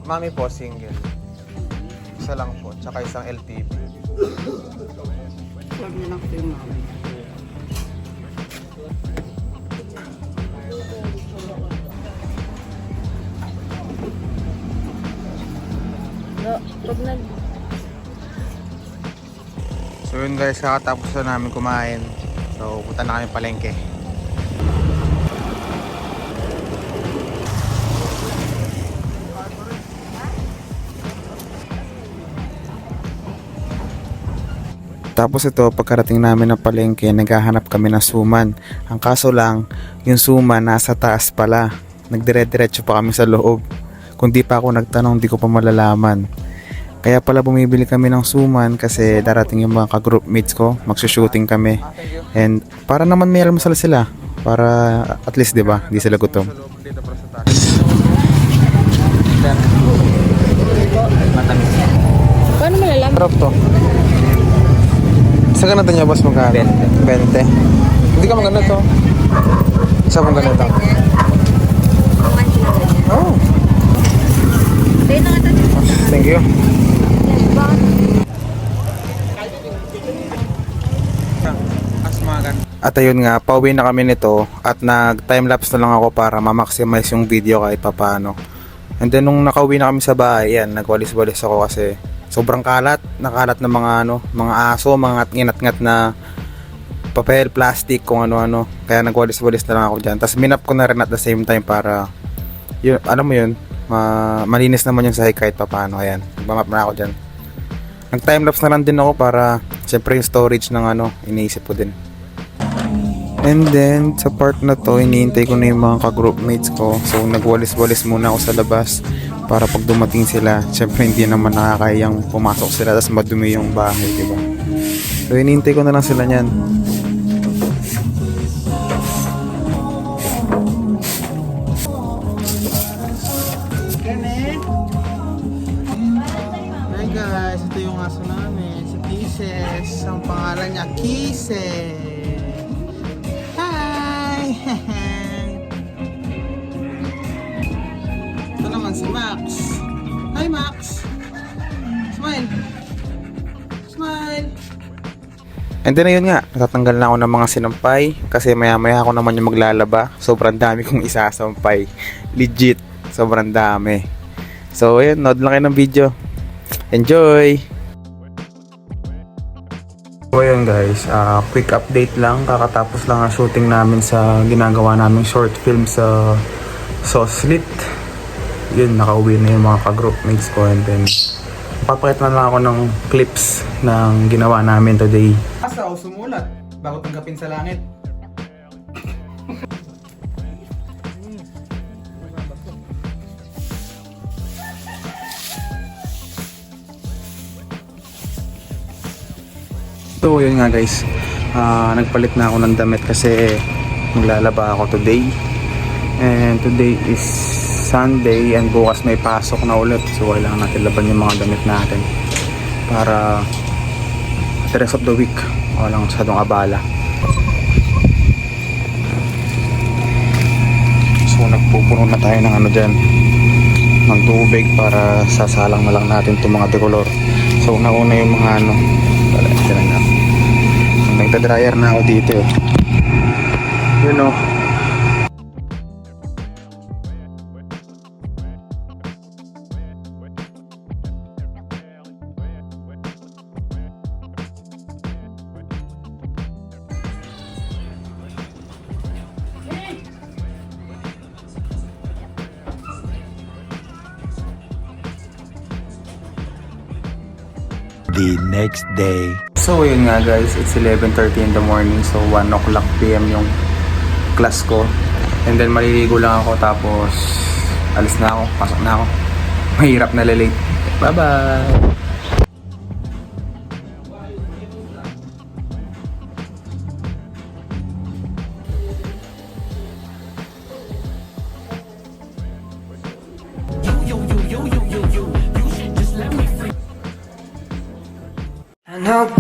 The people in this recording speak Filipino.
Mami po, single. Isa lang po, tsaka isang LTV. Huwag na lang po yung mami. Pag nag... So yun guys, kakatapos na namin kumain. So punta na kami palengke. Tapos ito, pagkarating namin ng palengke, naghahanap kami ng suman. Ang kaso lang, yung suman nasa taas pala. Nagdire-diretso pa kami sa loob. Kung di pa ako nagtanong, di ko pa malalaman. Kaya pala bumibili kami ng suman kasi darating yung mga ka-group mates ko. Magsushooting kami. And para naman may almusal sila. Para at least, di ba? Di sila gutom. Paano malalaman? Sarap to. Sa ganito niya, boss, magkano? 20. Hindi ka maganda to. Isa pong ganito. Oh. Thank you. At ayun nga, pauwi na kami nito at nag-timelapse na lang ako para ma-maximize yung video kahit papano. And then nung nakauwi na kami sa bahay, yan, nagwalis-walis ako kasi sobrang kalat, nakalat ng mga aso, mga ngat-ngat na papel, plastic, kung ano-ano. Kaya nagwalis-walis na lang ako dyan. Tapos minap ko na rin at the same time para, yun, alam mo yun, malinis naman yung sahay kahit papano. Ayan, nagmamap na ako dyan. Nag-timelapse na lang din ako para, siyempre yung storage ng iniisip ko din. And then, sa part na to, iniintay ko na yung mga ka-group mates ko. So, nagwalis-walis muna ako sa labas para pag dumating sila, syempre hindi naman nakakayang pumasok sila tapos madumi yung bahay, diba? So, iniintay ko na lang sila niyan. Hi guys, ito yung aso namin, si Kisses. Ang pangalan niya, Kisses. Ito naman si Max. Hi Max. Smile. Smile. And then ayun nga, natatanggal na ako ng mga sinampay kasi maya-maya ako naman yung maglalaba. Sobrang dami kong isasampay. Legit, sobrang dami. So ayun, nood lang kayo ng video. Enjoy! So ayun guys, quick update lang. Kakatapos lang ang shooting namin sa ginagawa naming short film sa Soslit. Yun, nakauwi na yung mga ka-group mates ko. And then papakita na lang ako ng clips ng ginawa namin today. Asa o sumulat bago tanggapin sa langit. So yun nga guys, nagpalit na ako ng damit kasi maglalaba ako today. And today is Sunday and bukas may pasok na ulit. So kailangan natin laban yung mga damit natin para the rest of the week walang masyadong abala. So nagpupuno na tayo ng dyan, ng tubig para sasalang na lang natin itong mga decolor. So nauna yung mga nagda-dryer na ako dito eh. You know. The next day. So yun nga guys, it's 11:30 in the morning. So 1 o'clock PM yung class ko. And then maliligo lang ako tapos alis na ako, pasok na ako. Mahirap na late. Bye bye! I know